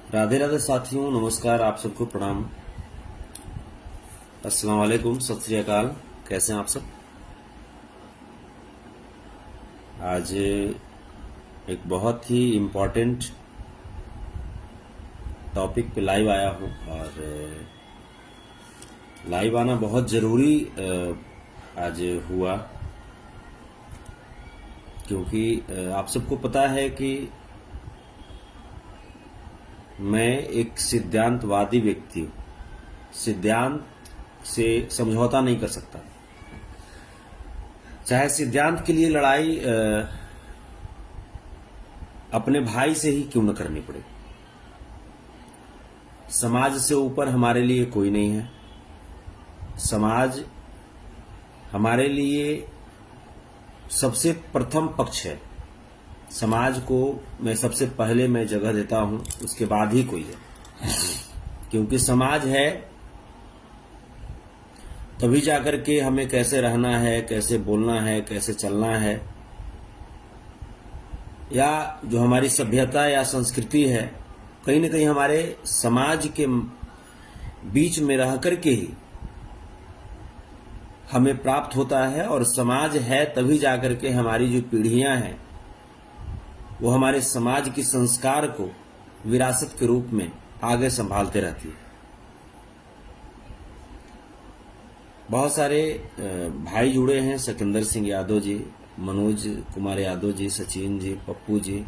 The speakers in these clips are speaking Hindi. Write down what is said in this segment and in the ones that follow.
राधे राधे साथियों, नमस्कार। आप सबको प्रणाम। अस्सलाम वालेकुम, सत श्री अकाल। कैसे हैं आप सब? आज एक बहुत ही इम्पोर्टेंट टॉपिक पे लाइव आया हूं और लाइव आना बहुत ज़रूरी आज हुआ, क्योंकि आप सबको पता है कि मैं एक सिद्धांतवादी व्यक्ति हूँ। सिद्धांत से समझौता नहीं कर सकता, चाहे सिद्धांत के लिए लड़ाई अपने भाई से ही क्यों न करनी पड़े। समाज से ऊपर हमारे लिए कोई नहीं है। समाज हमारे लिए सबसे प्रथम पक्ष है। समाज को सबसे पहले मैं जगह देता हूं, उसके बाद ही कोई है। क्योंकि समाज है तभी जाकर के हमें कैसे रहना है, कैसे बोलना है, कैसे चलना है, या जो हमारी सभ्यता या संस्कृति है, कहीं न कहीं हमारे समाज के बीच में रह करके ही हमें प्राप्त होता है। और समाज है तभी जाकर के हमारी जो पीढ़ियां हैं वो हमारे समाज की संस्कार को विरासत के रूप में आगे संभालते रहती है। बहुत सारे भाई जुड़े हैं, सिकंदर सिंह यादव जी, मनोज कुमार यादव जी, सचिन जी, पप्पू जी,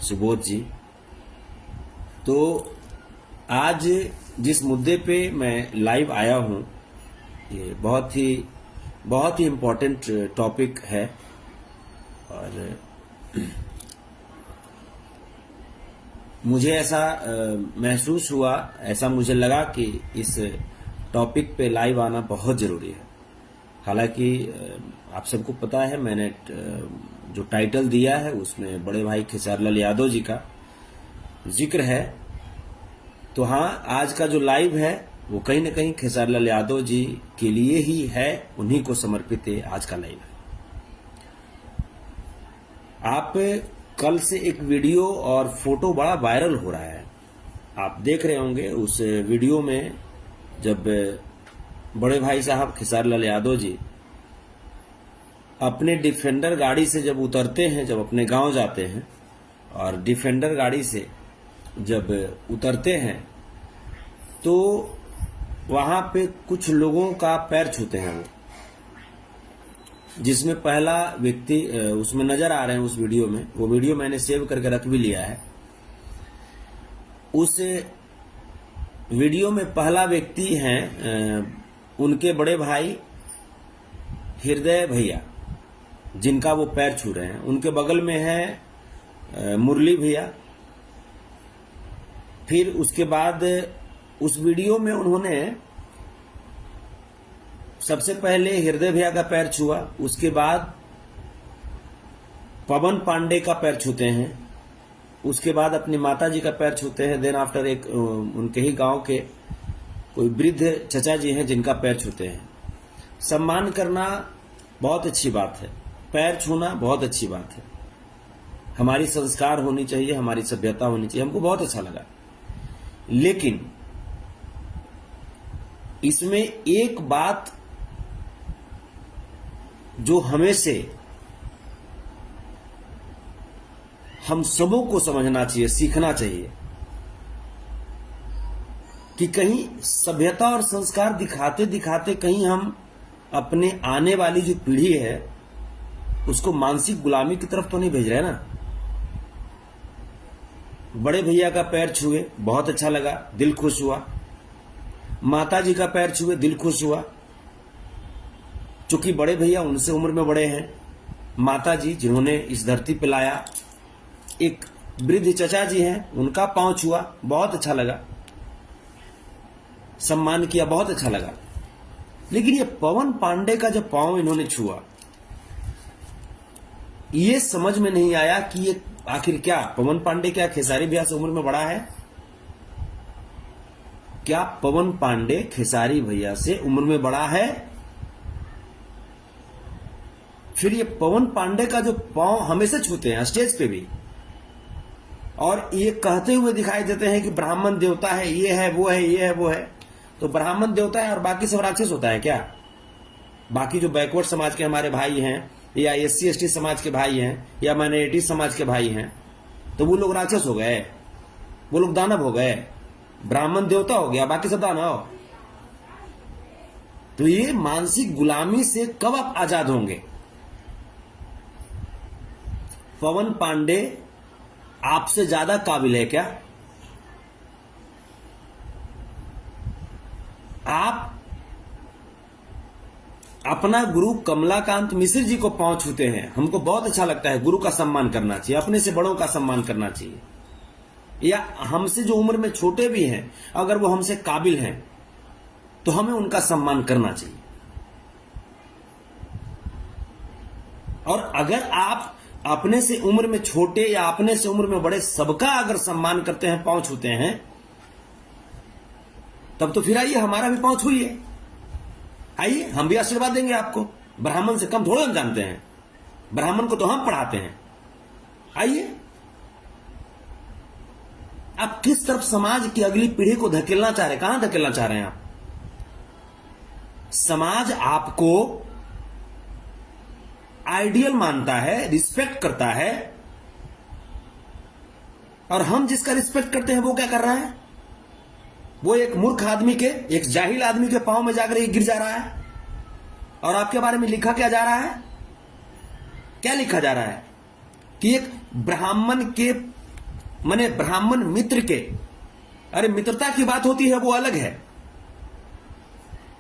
सुबोध जी। तो आज जिस मुद्दे पे मैं लाइव आया हूं, ये बहुत ही इम्पोर्टेंट टॉपिक है। और मुझे ऐसा महसूस हुआ, ऐसा मुझे लगा कि इस टॉपिक पे लाइव आना बहुत ज़रूरी है। हालांकि आप सबको पता है, मैंने जो टाइटल दिया है उसमें बड़े भाई खेसारीलाल यादव जी का जिक्र है। तो हाँ, आज का जो लाइव है वो कहीं न कहीं खेसारीलाल यादव जी के लिए ही है, उन्हीं को समर्पित है आज का लाइव है। आप कल से एक वीडियो और फोटो बड़ा वायरल हो रहा है, आप देख रहे होंगे। उस वीडियो में जब बड़े भाई साहब खेसारीलाल यादव जी अपने डिफेंडर गाड़ी से जब उतरते हैं, जब अपने गांव जाते हैं और डिफेंडर गाड़ी से जब उतरते हैं, तो वहां पे कुछ लोगों का पैर छूते हैं वो, जिसमें पहला व्यक्ति उसमें नजर आ रहे हैं। उस वीडियो में, वो वीडियो मैंने सेव करके रख भी लिया है। उस वीडियो में पहला व्यक्ति हैं उनके बड़े भाई हृदय भैया, जिनका वो पैर छू रहे हैं। उनके बगल में है मुरली भैया। फिर उसके बाद उस वीडियो में उन्होंने सबसे पहले हृदय भैया का पैर छुआ, उसके बाद पवन पांडे का पैर छूते हैं, उसके बाद अपनी माता जी का पैर छूते हैं। देन आफ्टर एक उनके ही गांव के कोई वृद्ध चचा जी हैं जिनका पैर छूते हैं। सम्मान करना बहुत अच्छी बात है, पैर छूना बहुत अच्छी बात है। हमारी संस्कार होनी चाहिए, हमारी सभ्यता होनी चाहिए, हमको बहुत अच्छा लगा। लेकिन इसमें एक बात जो हमें से हम सबों को समझना चाहिए, सीखना चाहिए, कि कहीं सभ्यता और संस्कार दिखाते दिखाते कहीं हम अपने आने वाली जो पीढ़ी है उसको मानसिक गुलामी की तरफ तो नहीं भेज रहे ना। बड़े भैया का पैर छुए, बहुत अच्छा लगा, दिल खुश हुआ। माता जी का पैर छुए, दिल खुश हुआ, चूंकि बड़े भैया उनसे उम्र में बड़े हैं। माता जी जिन्होंने इस धरती पे लाया, एक वृद्ध चचा जी हैं, उनका पांव छुआ, बहुत अच्छा लगा, सम्मान किया, बहुत अच्छा लगा। लेकिन ये पवन पांडे का जब पांव इन्होंने छुआ, ये समझ में नहीं आया कि ये आखिर क्या पवन पांडे क्या खेसारी भैया से उम्र में बड़ा है? क्या पवन पांडे खेसारी भैया से उम्र में बड़ा है? फिर ये पवन पांडे का जो पांव हमेशा छूते हैं स्टेज पे भी, और ये कहते हुए दिखाई देते हैं कि ब्राह्मण देवता है, ये है वो है, ये है वो है। तो ब्राह्मण देवता है और बाकी सब राक्षस होता है क्या? बाकी जो बैकवर्ड समाज के हमारे भाई हैं, या SC ST समाज के भाई हैं, या माइनॉरिटी समाज के भाई हैं, तो वो लोग राक्षस हो गए, वो लोग दानव हो गए, ब्राह्मण देवता हो गया, बाकी सब दानव। तो ये मानसिक गुलामी से कब आप आजाद होंगे? पवन पांडे आपसे ज्यादा काबिल है क्या? आप अपना गुरु कमलाकांत मिश्र जी को पांव छूते हैं, हमको बहुत अच्छा लगता है। गुरु का सम्मान करना चाहिए, अपने से बड़ों का सम्मान करना चाहिए, या हमसे जो उम्र में छोटे भी हैं, अगर वो हमसे काबिल हैं तो हमें उनका सम्मान करना चाहिए। और अगर आप अपने से उम्र में छोटे या अपने से उम्र में बड़े सबका अगर सम्मान करते हैं, पांव छूते हैं, तब तो फिर आइए हमारा भी पांव छूइए, आइए हम भी आशीर्वाद देंगे आपको। ब्राह्मण से कम थोड़े हम जानते हैं, ब्राह्मण को तो हम पढ़ाते हैं। आइए, आप किस तरफ समाज की अगली पीढ़ी को धकेलना चाह रहे हैं? कहां धकेलना चाह रहे हैं आप? समाज आपको आइडियल मानता है, रिस्पेक्ट करता है, और हम जिसका रिस्पेक्ट करते हैं वो क्या कर रहा है? वो एक मूर्ख आदमी के, एक जाहिल आदमी के पांव में जाकर गिर जा रहा है। और आपके बारे में लिखा क्या जा रहा है? क्या लिखा जा रहा है? कि एक ब्राह्मण के, माने ब्राह्मण मित्र के, अरे मित्रता की बात होती है वो अलग है,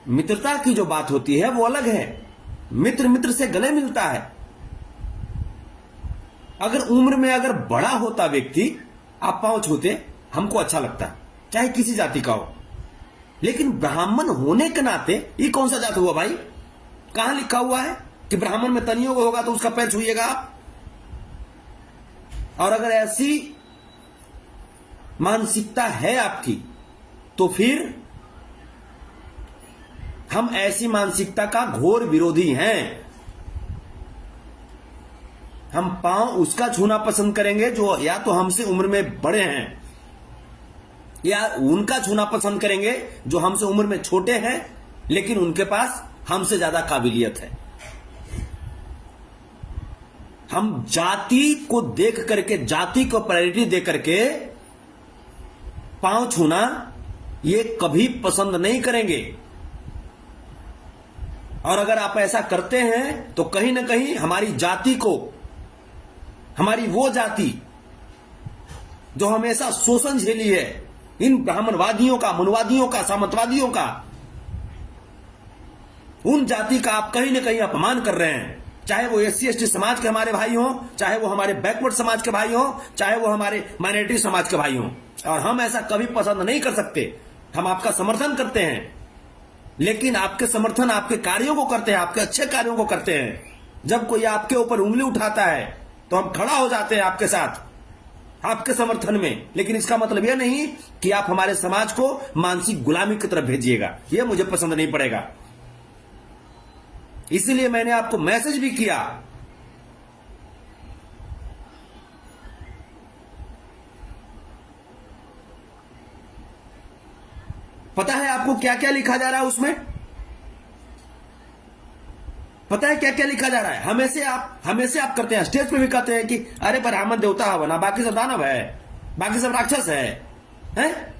मित्रता की जो बात होती है वो अलग है। मित्र मित्र से गले मिलता है। अगर उम्र में अगर बड़ा होता व्यक्ति, आप पांव छूते, हमको अच्छा लगता, चाहे किसी जाति का हो। लेकिन ब्राह्मण होने के नाते, ये कौन सा जात हुआ भाई? कहां लिखा हुआ है कि ब्राह्मण में तनियोग होगा तो उसका पैर छूइएगा आप? और अगर ऐसी मानसिकता है आपकी, तो फिर हम ऐसी मानसिकता का घोर विरोधी हैं। हम पांव उसका छूना पसंद करेंगे जो या तो हमसे उम्र में बड़े हैं, या उनका छूना पसंद करेंगे जो हमसे उम्र में छोटे हैं लेकिन उनके पास हमसे ज्यादा काबिलियत है। हम जाति को देख करके, जाति को प्रायोरिटी दे करके पांव छूना ये कभी पसंद नहीं करेंगे। और अगर आप ऐसा करते हैं तो कहीं ना कहीं हमारी जाति को, हमारी वो जाति जो हमेशा शोषण झेली है इन ब्राह्मणवादियों का, मनुवादियों का, सामंतवादियों का, उन जाति का आप कहीं ना कहीं अपमान कर रहे हैं। चाहे वो SC ST समाज के हमारे भाई हों, चाहे वो हमारे बैकवर्ड समाज के भाई हों, चाहे वो हमारे माइनॉरिटी समाज के भाई हों। और हम ऐसा कभी पसंद नहीं कर सकते। हम आपका समर्थन करते हैं, लेकिन आपके समर्थन आपके कार्यों को करते हैं, आपके अच्छे कार्यों को करते हैं। जब कोई आपके ऊपर उंगली उठाता है तो हम खड़ा हो जाते हैं आपके साथ, आपके समर्थन में। लेकिन इसका मतलब यह नहीं कि आप हमारे समाज को मानसिक गुलामी की तरफ भेजिएगा, यह मुझे पसंद नहीं पड़ेगा। इसलिए मैंने आपको मैसेज भी किया। पता है आपको क्या क्या लिखा जा रहा है उसमें? पता है क्या क्या लिखा जा रहा है? हमेशा आप करते हैं, स्टेज पे भी कहते हैं कि अरे ब्राह्मण देवता बना, बाकी सब दानव है, बाकी सब राक्षस है, हैं?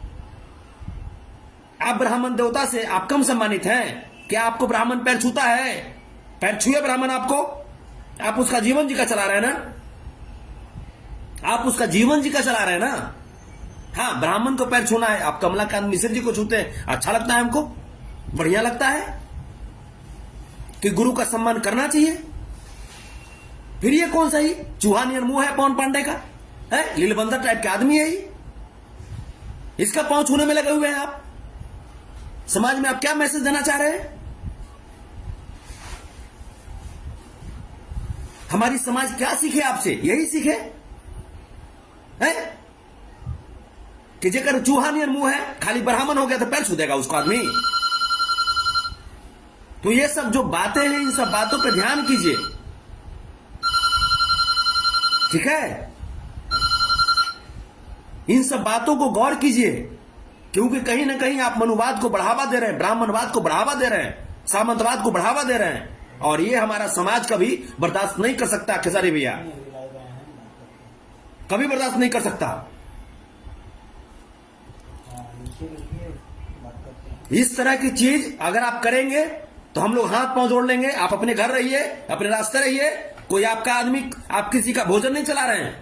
आप ब्राह्मण देवता से आप कम सम्मानित हैं? क्या आपको ब्राह्मण पैर छूता है? पैर छुए ब्राह्मण आपको? आप उसका जीवन जी का चला रहे हैं ना, आप उसका जीवन जी का चला रहे हैं ना। हाँ, ब्राह्मण को पैर छूना है, आप कमलाकांत मिश्र जी को छूते हैं, अच्छा लगता है हमको, बढ़िया लगता है कि गुरु का सम्मान करना चाहिए। फिर ये कौन सा ही चूहानियन मुंह है पवन पांडे का? है लीलबंदर टाइप के आदमी है ये, इसका पांव छूने में लगे हुए हैं आप। समाज में आप क्या मैसेज देना चाह रहे हैं? हमारी समाज क्या सीखे आपसे? यही सीखे है कि जेकर चूहानियन मुंह है, खाली ब्राह्मण हो गया तो पैर छू देगा उसको आदमी। तो ये सब जो बातें हैं, इन सब बातों पे ध्यान कीजिए, ठीक है? इन सब बातों को गौर कीजिए, क्योंकि कहीं ना कहीं आप मनुवाद को बढ़ावा दे रहे हैं, ब्राह्मणवाद को बढ़ावा दे रहे हैं, सामंतवाद को बढ़ावा दे रहे हैं, और ये हमारा समाज कभी बर्दाश्त नहीं कर सकता। खेसारी भैया कभी बर्दाश्त नहीं कर सकता। इस तरह की चीज अगर आप करेंगे तो हम लोग हाथ पांव जोड़ लेंगे। आप अपने घर रहिए, अपने रास्ते रहिए, कोई आपका आदमी, आप किसी का भोजन नहीं चला रहे हैं,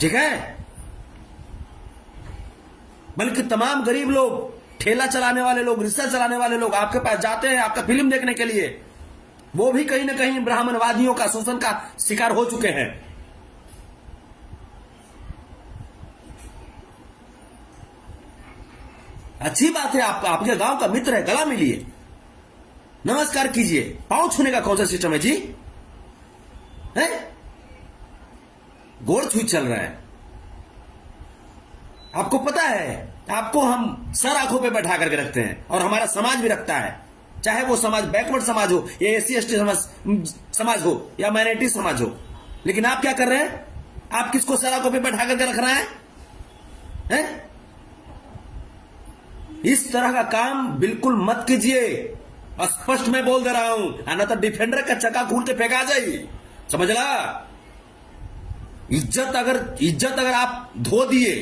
ठीक है। बल्कि तमाम गरीब लोग, ठेला चलाने वाले लोग, रिक्शा चलाने वाले लोग आपके पास जाते हैं आपका फिल्म देखने के लिए, वो भी कहीं ना कहीं ब्राह्मणवादियों का शोषण का शिकार हो चुके हैं। अच्छी बात है, आप आपके गांव का मित्र है, गला मिलिए, नमस्कार कीजिए। पांव छूने का कौन सा सिस्टम है जी? है गोड़ छू चल रहा है। आपको पता है, आपको हम सर आंखों पे बैठा करके रखते हैं, और हमारा समाज भी रखता है, चाहे वो समाज बैकवर्ड समाज हो, या एससी एसटी समाज हो, या माइनॉरिटी समाज हो। लेकिन आप क्या कर रहे हैं? आप किसको सर आंखों पे बैठा करके रख रहे हैं? इस तरह का काम बिल्कुल मत कीजिए, स्पष्ट मैं बोल दे रहा हूं, अन्यथा तो डिफेंडर का चक्का खोल के फेंका जाए, समझ ला। इज्जत अगर आप धो दिए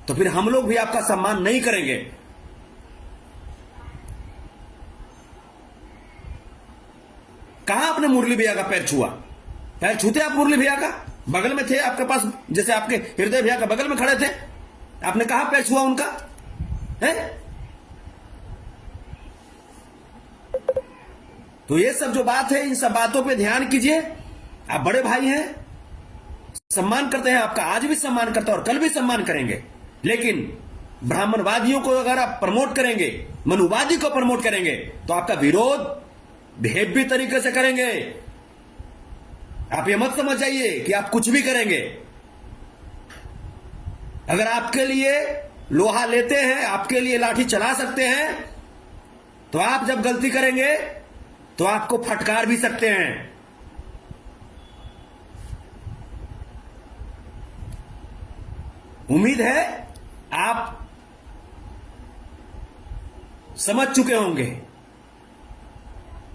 तो फिर हम लोग भी आपका सम्मान नहीं करेंगे। कहां आपने मुरली भैया का पैर छुआ? पैर छूते आप मुरली भैया का? बगल में थे आपके पास, जैसे आपके हृदय भैया का बगल में खड़े थे, आपने कहा पैर छुआ उनका है? तो ये सब जो बात है, इन सब बातों पे ध्यान कीजिए। आप बड़े भाई हैं, सम्मान करते हैं आपका, आज भी सम्मान करते हैं और कल भी सम्मान करेंगे। लेकिन ब्राह्मणवादियों को अगर आप प्रमोट करेंगे, मनुवादी को प्रमोट करेंगे, तो आपका विरोध बेहेवी तरीके से करेंगे। आप ये मत समझ जाइए कि आप कुछ भी करेंगे। अगर आपके लिए लोहा लेते हैं, आपके लिए लाठी चला सकते हैं, तो आप जब गलती करेंगे तो आपको फटकार भी सकते हैं। उम्मीद है आप समझ चुके होंगे।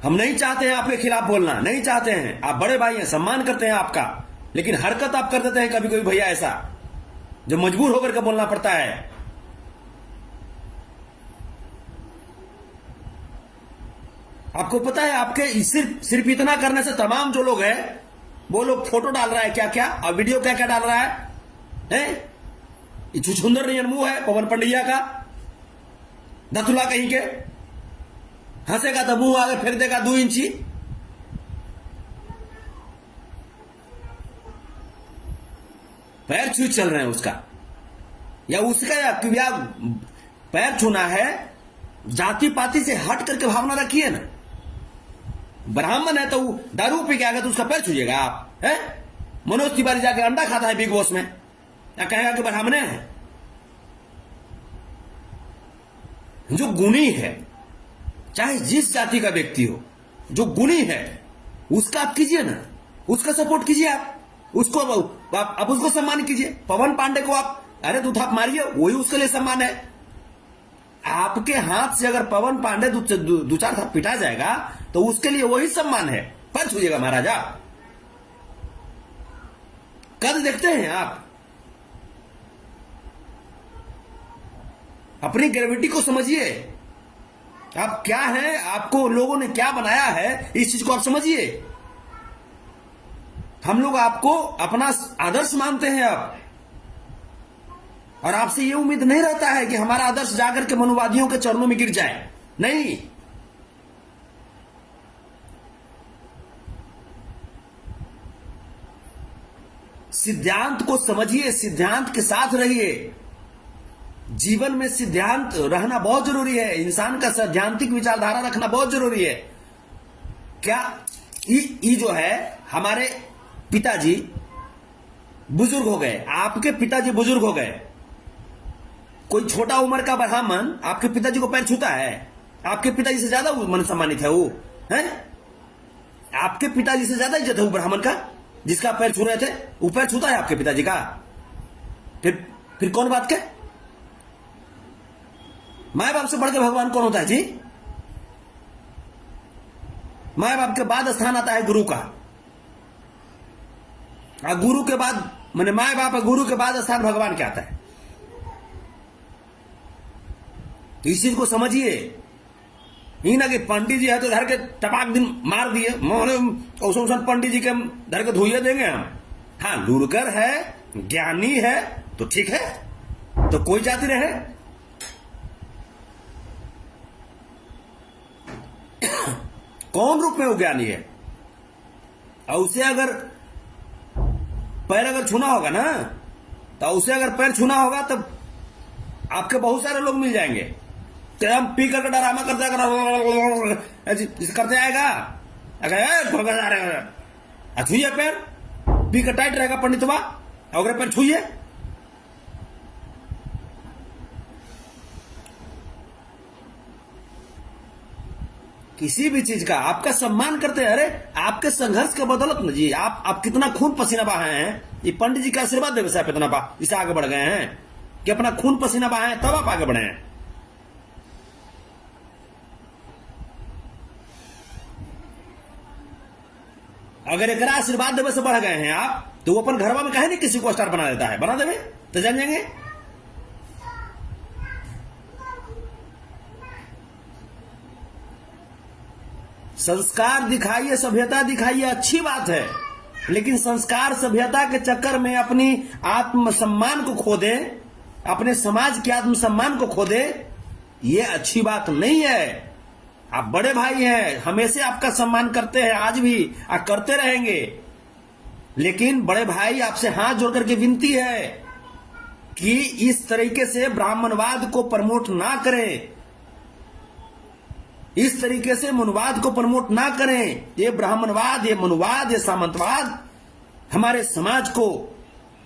हम नहीं चाहते हैं आपके खिलाफ बोलना, नहीं चाहते हैं। आप बड़े भाई हैं, सम्मान करते हैं आपका, लेकिन हरकत आप कर देते हैं कभी कभी भैया ऐसा, जो मजबूर होकर के बोलना पड़ता है। आपको पता है, आपके सिर्फ इतना करने से तमाम जो लोग हैं, वो लोग फोटो डाल रहा है क्या क्या, और वीडियो क्या क्या डाल रहा है? छुछुंदर नहीं मुंह है पवन पंडिया का, दथुला कहीं के, हंसेगा तो मुंह आगे फेंक देगा 2 इंची। पैर छू चल रहे हैं उसका, या पैर छूना है, जाति पाति से हट करके भावना रखिए ना। ब्राह्मण है तो दारू पी के आएगा तो उसका पैर छूजिएगा आप? है मनोज तिवारी जाके अंडा खाता है बिग बॉस में, या कहेगा कि ब्राह्मण है? जो गुणी है, चाहे जिस जाति का व्यक्ति हो, जो गुणी है उसका आप कीजिए ना, उसका सपोर्ट कीजिए। आप उसको सम्मान कीजिए। पवन पांडे को आप अरे दो थाप मारिए, वही उसके लिए सम्मान है। आपके हाथ से अगर पवन पांडे 2-4 थाप पिटा जाएगा तो उसके लिए वही सम्मान है। पर छूजिएगा महाराजा, कद देखते हैं आप। अपनी ग्रेविटी को समझिए, आप क्या हैं, आपको लोगों ने क्या बनाया है, इस चीज को आप समझिए। हम लोग आपको अपना आदर्श मानते हैं आप, और आपसे यह उम्मीद नहीं रहता है कि हमारा आदर्श जाकर के मनुवादियों के चरणों में गिर जाए। नहीं, सिद्धांत को समझिए, सिद्धांत के साथ रहिए। जीवन में सिद्धांत रहना बहुत जरूरी है। इंसान का सैद्धांतिक विचारधारा रखना बहुत जरूरी है। क्या ये जो है, हमारे पिताजी बुजुर्ग हो गए, आपके पिताजी बुजुर्ग हो गए, कोई छोटा उम्र का ब्राह्मण आपके पिताजी को पैर छूता है? आपके पिताजी से ज्यादा मन सम्मानित है वो, है? आपके पिताजी से ज्यादा इज्जत है वो ब्राह्मण का जिसका पैर छू रहे थे, वो पैर छूता है आपके पिताजी का? फिर फिर कौन बात के? माए बाप से बढ़ के भगवान कौन होता है जी? माए बाप के बाद स्थान आता है गुरु का, और गुरु के बाद माने माए बाप और गुरु के बाद स्थान भगवान के आता है। तो इस चीज को समझिए। ही ना कि पंडित जी है तो धर के टपाक दिन मार दिए, मोहन पंडित जी के धर के धोइए देंगे हम। हाँ, लुरगर है, ज्ञानी है तो ठीक है, तो कोई जाति रहे। कौन रूप में वो ज्ञानी है, और उसे अगर पैर अगर छूना होगा ना, तो उसे अगर पैर छूना होगा तब आपके बहुत सारे लोग मिल जाएंगे। तो हम पी करके डरामा करते आएगा, अगर छूइए पैर, पी कर टाइट रहेगा पंडितवा, अगर पैर छूइए। किसी भी चीज का आपका सम्मान करते हैं। अरे आपके संघर्ष के बदौलत ना जी, आप कितना खून पसीना बहाए हैं, ये पंडित जी का आशीर्वाद देवे से आप इतना इसे आगे बढ़ गए हैं कि अपना खून पसीना बहाए तब आप आगे बढ़े हैं। अगर एक आशीर्वाद देवे से बढ़ गए हैं आप, तो वो अपन घरवा में कहे नहीं किसी को स्टार बना देता है, बना देवे तो जान जाएंगे। संस्कार दिखाइए, सभ्यता दिखाइए, अच्छी बात है, लेकिन संस्कार सभ्यता के चक्कर में अपनी आत्मसम्मान को खो दे, अपने समाज के आत्मसम्मान को खो दे, ये अच्छी बात नहीं है। आप बड़े भाई हैं, हमेशा आपका सम्मान करते हैं, आज भी आप करते रहेंगे, लेकिन बड़े भाई आपसे हाथ जोड़ करके विनती है कि इस तरीके से ब्राह्मणवाद को प्रमोट ना करें, इस तरीके से मनुवाद को प्रमोट ना करें। ये ब्राह्मणवाद, ये मनुवाद, ये सामंतवाद हमारे समाज को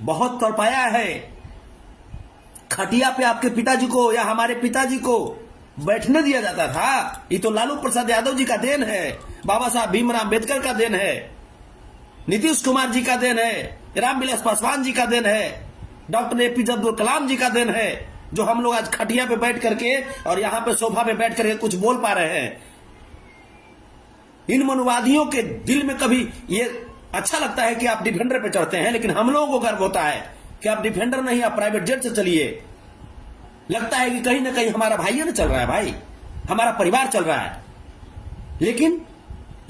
बहुत तड़पाया है। खटिया पे आपके पिताजी को या हमारे पिताजी को बैठने दिया जाता था, ये तो लालू प्रसाद यादव जी का देन है, बाबा साहब भीमराव अम्बेडकर का देन है, नीतीश कुमार जी का देन है, रामविलास पासवान जी का देन है, डॉक्टर एपीजे अब्दुल कलाम जी का देन है, जो हम लोग आज खटिया पे बैठ करके और यहां पे सोफा पे बैठ करके कुछ बोल पा रहे हैं। इन मनुवादियों के दिल में कभी ये अच्छा लगता है कि आप डिफेंडर पे चढ़ते हैं, लेकिन हम लोगों को गर्व होता है कि आप डिफेंडर नहीं, आप प्राइवेट जेट से चलिए। लगता है कि कहीं ना कहीं हमारा भाई ना चल रहा है, भाई हमारा परिवार चल रहा है। लेकिन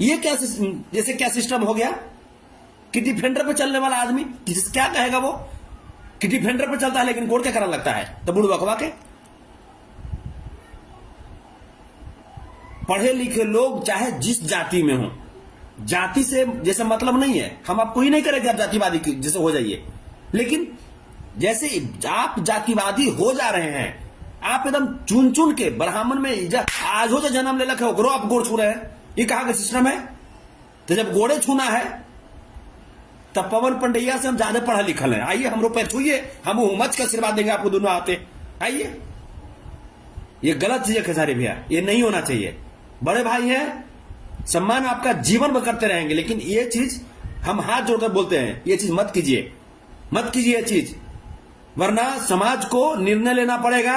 ये क्या, जैसे क्या सिस्टम हो गया कि डिफेंडर पे चलने वाला आदमी क्या कहेगा वो कि डिफेंडर पे चलता है लेकिन कोर्ट क्या करने लगता है, तो बुढ़ बकवा के। पढ़े लिखे लोग चाहे जिस जाति में हो, जाति से जैसे मतलब नहीं है, हम आपको ही नहीं करेंगे आप जातिवादी जैसे हो जाइए, लेकिन जैसे आप जातिवादी हो जा रहे हैं, आप एकदम चुन चुन के ब्राह्मण में आज हो जो जन्म ले रखे हो आप गोड़ छू रहे हैं, ये कहां का सिस्टम है? तो जब गोड़े छूना है तब पवन पंड्या से हम ज्यादा पढ़ा लिखल हैं, आइए हम रुपए छूइए, हम उमच का आशीर्वाद देंगे आपको दोनों आते, आइए। ये गलत चीज है खेसारी भैया, ये नहीं होना चाहिए। बड़े भाई हैं, सम्मान आपका जीवन में करते रहेंगे, लेकिन ये चीज हम हाथ जोड़कर बोलते हैं, ये चीज मत कीजिए, मत कीजिए ये चीज, वरना समाज को निर्णय लेना पड़ेगा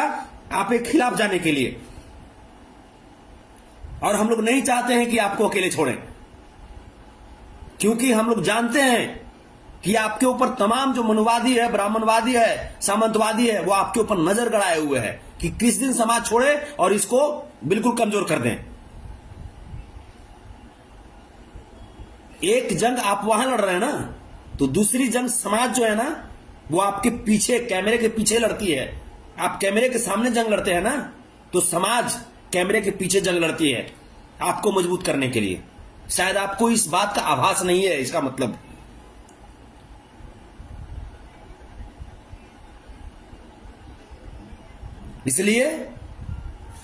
आपके खिलाफ जाने के लिए। और हम लोग नहीं चाहते हैं कि आपको अकेले छोड़ें, क्योंकि हम लोग जानते हैं कि आपके ऊपर तमाम जो मनुवादी है, ब्राह्मणवादी है, सामंतवादी है, वो आपके ऊपर नजर गड़ाए हुए हैं कि किस दिन समाज छोड़े और इसको बिल्कुल कमजोर कर दें। एक जंग आप वहां लड़ रहे हैं ना, तो दूसरी जंग समाज जो है ना, वो आपके पीछे, कैमरे के पीछे लड़ती है। आप कैमरे के सामने जंग लड़ते हैं ना, तो समाज कैमरे के पीछे जंग लड़ती है आपको मजबूत करने के लिए। शायद आपको इस बात का आभास नहीं है, इसका मतलब। इसलिए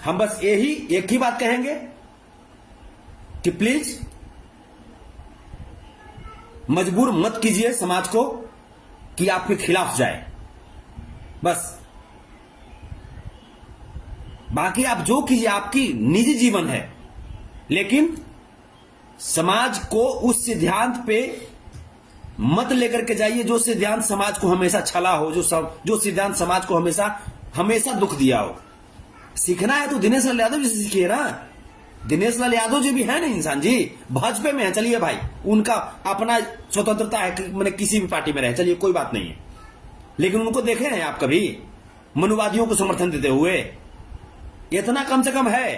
हम बस एक ही बात कहेंगे कि प्लीज मजबूर मत कीजिए समाज को कि आपके खिलाफ जाए, बस। बाकी आप जो कीजिए, आपकी निजी जीवन है, लेकिन समाज को उस सिद्धांत पे मत लेकर के जाइए जो सिद्धांत समाज को हमेशा छला हो, जो सिद्धांत समाज को हमेशा दुख दिया हो। सीखना है तो दिनेश लाल यादव जी से सीखिए ना। दिनेश लाल यादव जी भी है ना इंसान जी, भाजपा में है, चलिए भाई, उनका अपना स्वतंत्रता है, मैंने किसी भी पार्टी में रहे, चलिए कोई बात नहीं है, लेकिन उनको देखे हैं आप कभी मनुवादियों को समर्थन देते हुए? इतना कम से कम है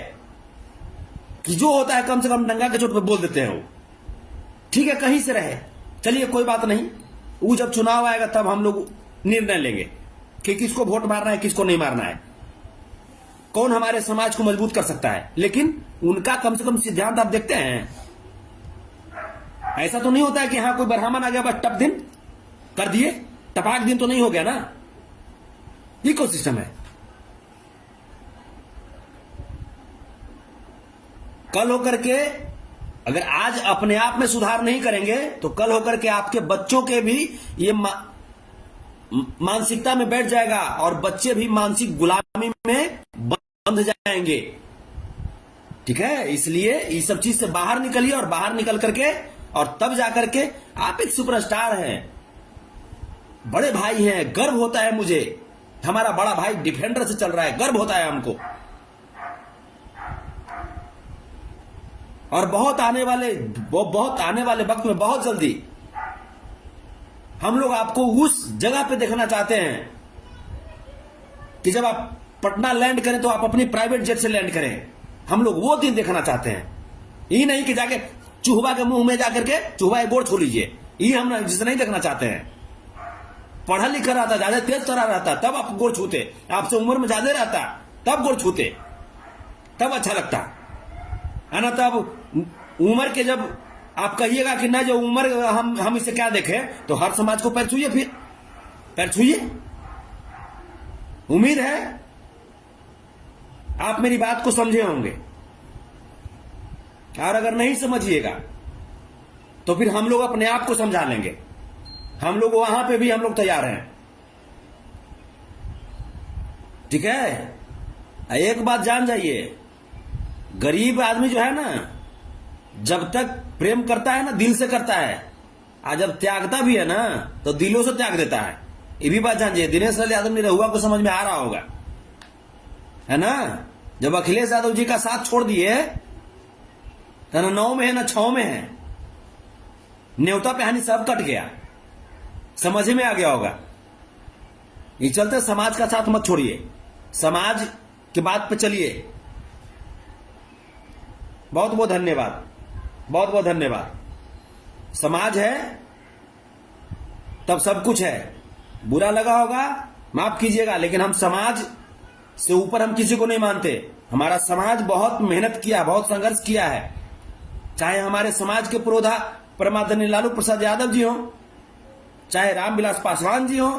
कि जो होता है कम से कम डंगा के चोट पे बोल देते हैं वो। ठीक है, कहीं से रहे, चलिए कोई बात नहीं, वो जब चुनाव आएगा तब हम लोग निर्णय लेंगे कि किसको वोट मारना है, किसको नहीं मारना है, कौन हमारे समाज को मजबूत कर सकता है। लेकिन उनका कम से कम सिद्धांत आप देखते हैं। ऐसा तो नहीं होता है कि हाँ कोई ब्राह्मण आ गया बस टप दिन कर दिए, टपाक दिन तो नहीं हो गया ना। इकोसिस्टम है। कल होकर के अगर आज अपने आप में सुधार नहीं करेंगे तो कल होकर के आपके बच्चों के भी ये मानसिकता में बैठ जाएगा और बच्चे भी मानसिक गुलामी में बंध जाएंगे। ठीक है, इसलिए इस सब चीज से बाहर निकलिए और बाहर निकल करके और तब जाकर के आप एक सुपरस्टार हैं, बड़े भाई हैं, गर्व होता है मुझे, हमारा बड़ा भाई डिफेंडर से चल रहा है, गर्व होता है हमको। और बहुत आने वाले वक्त में बहुत जल्दी हम लोग आपको उस जगह पे देखना चाहते हैं कि जब आप पटना लैंड करें तो आप अपनी प्राइवेट जेट से लैंड करें। हम लोग वो दिन देखना चाहते हैं, ये नहीं कि जाके चूहा के मुंह में जाकर के चूहा एक गोड़ छू लीजिए, ये हम जिसे नहीं देखना चाहते हैं। पढ़ा लिखा रहता, ज्यादा तेज चढ़ा रहता तब आप गोड़ छूते, आपसे उम्र में ज्यादा रहता तब गोड़ छूते, तब अच्छा लगता है ना। तब उम्र के जब आप कहिएगा कि ना जो उम्र हम इसे क्या देखें, तो हर समाज को पैर छूइए, फिर पैर छूइए। उम्मीद है आप मेरी बात को समझे होंगे, और अगर नहीं समझिएगा तो फिर हम लोग अपने आप को समझा लेंगे। हम लोग वहां पे भी हम लोग तैयार हैं। ठीक है, एक बात जान जाइए, गरीब आदमी जो है ना, जब तक प्रेम करता है ना दिल से करता है, और जब त्यागता भी है ना तो दिलों से त्याग देता है। ये भी बात जानिए। दिनेश लाल यादव निरहुआ को समझ में आ रहा होगा, है ना। जब अखिलेश यादव जी का साथ छोड़ दिए तो ना 9 में है ना 6 में है, न्योता पहनी सब कट गया, समझ में आ गया होगा। ये चलते समाज का साथ मत छोड़िए, समाज की बात पे चलिए। बहुत बहुत धन्यवाद, बहुत बहुत धन्यवाद। समाज है तब सब कुछ है। बुरा लगा होगा माफ कीजिएगा, लेकिन हम समाज से ऊपर हम किसी को नहीं मानते। हमारा समाज बहुत मेहनत किया, बहुत संघर्ष किया है। चाहे हमारे समाज के पुरोधा परमादरणीय लालू प्रसाद यादव जी हो, चाहे रामविलास पासवान जी हो,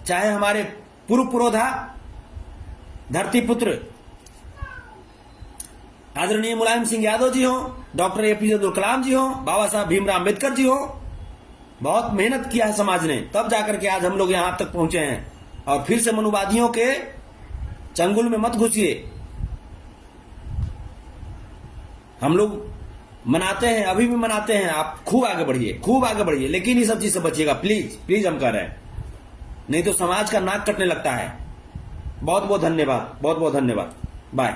चाहे हमारे पूर्व पुरोधा धरती पुत्र आदरणीय मुलायम सिंह यादव जी हो, डॉक्टर एपीजे अब्दुल कलाम जी हो, बाबा साहब भीमराव अम्बेडकर जी हो। बहुत मेहनत किया है समाज ने, तब जाकर के आज हम लोग यहां तक पहुंचे हैं। और फिर से मनुवादियों के चंगुल में मत घुसिए। हम लोग मनाते हैं, अभी भी मनाते हैं, आप खूब आगे बढ़िए, खूब आगे बढ़िए, लेकिन ये सब चीज से बचिएगा प्लीज, प्लीज हम कह रहे हैं, नहीं तो समाज का नाक कटने लगता है। बहुत बहुत धन्यवाद, बहुत बहुत धन्यवाद, बाय।